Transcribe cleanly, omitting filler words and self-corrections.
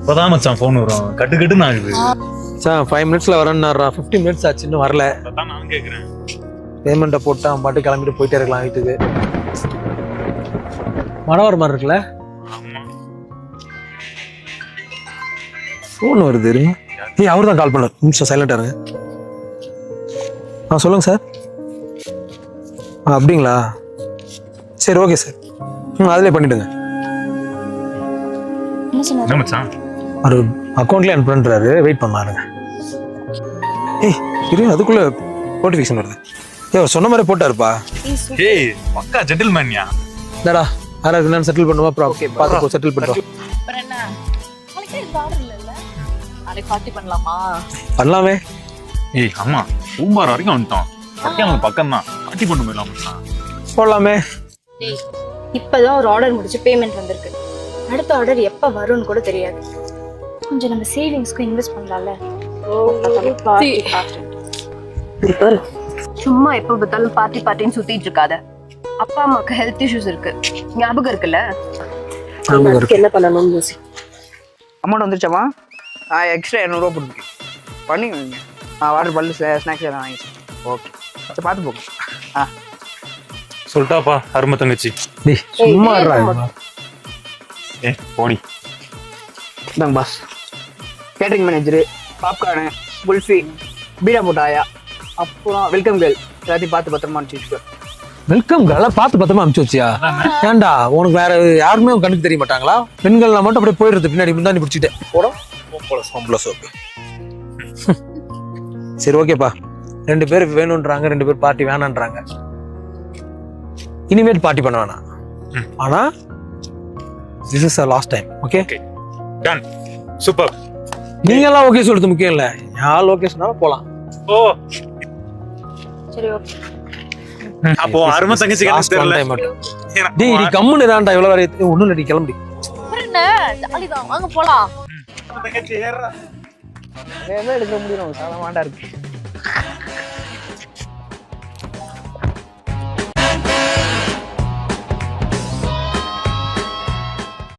இப்பதான் மச்சான் ஃபோன் வரும் கட்டுன்னு ஆகுது. சார் 5 மினிட்ஸ்ல வரேன்னாரா 15 மினிட்ஸ் ஆச்சு இன்னும் வரல. அதான் நான் கேக்குறேன். பேமெண்ட்டை போட்டு அவன் பாட்டு கிளம்பிட்டு போயிட்டே இருக்கலாம் வீட்டுக்கு. மழை வர மாதிரி இருக்குல்ல? ஆமா. ஃபோன் வருது இருங்க. அவர் தான் கால் பண்ணார். நிமிஷம் சைலண்டா இருங்க. சொல்லுங்க சார். அப்படிங்களா? சரி ஓகே சார். அதிலே பண்ணிவிடுங்க. என்ன மச்சான்? ஒரு அக்கௌண்ட்லேயே அனுப்புறாரு, வெயிட் பண்ணாருங்க. இரு அதுக்குள்ள நோட்டிஃபிகேஷன் வருது. சொன்ன மாதிரி போட்டாருப்பா. ஏய் பக்கா ஜென்டில்மேன்யா. டடா யாராவது நான் செட்டில் பண்ணுவா. அப்புறம் ஓகே பார்த்து செட்டில் பண்ணுறோம். அப்புறம் என்ன நாளைக்கு ஆர்டர் இல்லைல்ல, நாளைக்கு பார்ட்டி பண்ணலாமா? பண்ணலாமே. ஏய் அம்மா பூம்பார் வரைக்கும் வந்துட்டோம். பக்கம் பக்கம் தான் பார்ட்டி பண்ண போயிடலாம் மச்சான். போடலாமே. இப்பதான் ஒரு ஆர்டர் முடிச்சு பேமெண்ட் வந்திருக்கு. அடுத்த ஆர்டர் எப்ப வரும்னு கூட தெரியாது. கொஞ்சம் நம்ம சேவிங்ஸ்க்கு இன்வெஸ்ட் பண்ணலாம்ல. சும்மா எப்ப பார்த்தாலும் பார்ட்டி பார்ட்டின்னு சுத்திட்டு இருக்காத. அப்பா அம்மாக்கு ஹெல்த் இஷ்யூஸ் இருக்கு, ஞாபகம் இருக்குல்ல? என்ன பண்ணணும்னு யோசி. அமௌண்ட் வந்துருச்சாமா? எக்ஸ்ட்ரா 200 ரூபா போட்டுருக்கேன். பண்ணிக்கோங்க. வாட்டர் பாட்டில் ஸ்நாக்ஸ் எல்லாம் வாங்கி. ஓகே சரி பார்த்து போங்க. சொல்லிட்டாப்பா அருமை தங்கச்சி. சும்மா போடி. இந்தாங்க boss. Catering manager, popcorn, kulfi, பீடா போட்டாயா, அப்புறம் வெல்கம் கேர்ள் எல்லாத்தையும் பார்த்து பத்திரமா அனுப்பிச்சு. வெல்கம் கேர்ள பார்த்து பத்திரமா அனுப்பிச்சு வச்சியா? ஏன்டா உனக்கு வேற யாருமே கண்ணுக்கு தெரிய மாட்டாங்களா? பெண்கள்லாம் மட்டும் அப்படியே போயிடுறது பின்னாடி முந்தானி பிடிச்சிட்டேன். சோப்பு. சரி ஓகேப்பா. 2 பேர் வேணும்ன்றாங்க, 2 பேர் பார்ட்டி வேணான்றாங்க. இனிமேட் பார்ட்டி பண்ண வேணாம். ஆனா this is the last time. Okay done. Super. நீங்க எல்லாம் ஓகே சொல்றது முக்கியம் இல்ல. யார் ஓகே சொன்னாலும் போலாம். ஓ சரி ஓகே. அப்போ அருமை தங்கச்சி தெரியல. டேய் நீ கம்முன்னு தான்டா இவ்வளவு வரை ஒண்ணும் இல்ல, நீ கிளம்பி. அப்புறம் என்ன ஜாலிதான், வாங்க போலாம். தங்கச்சி ஏறா. எடுக்க முடியும். சாலமாண்டா இருக்கு.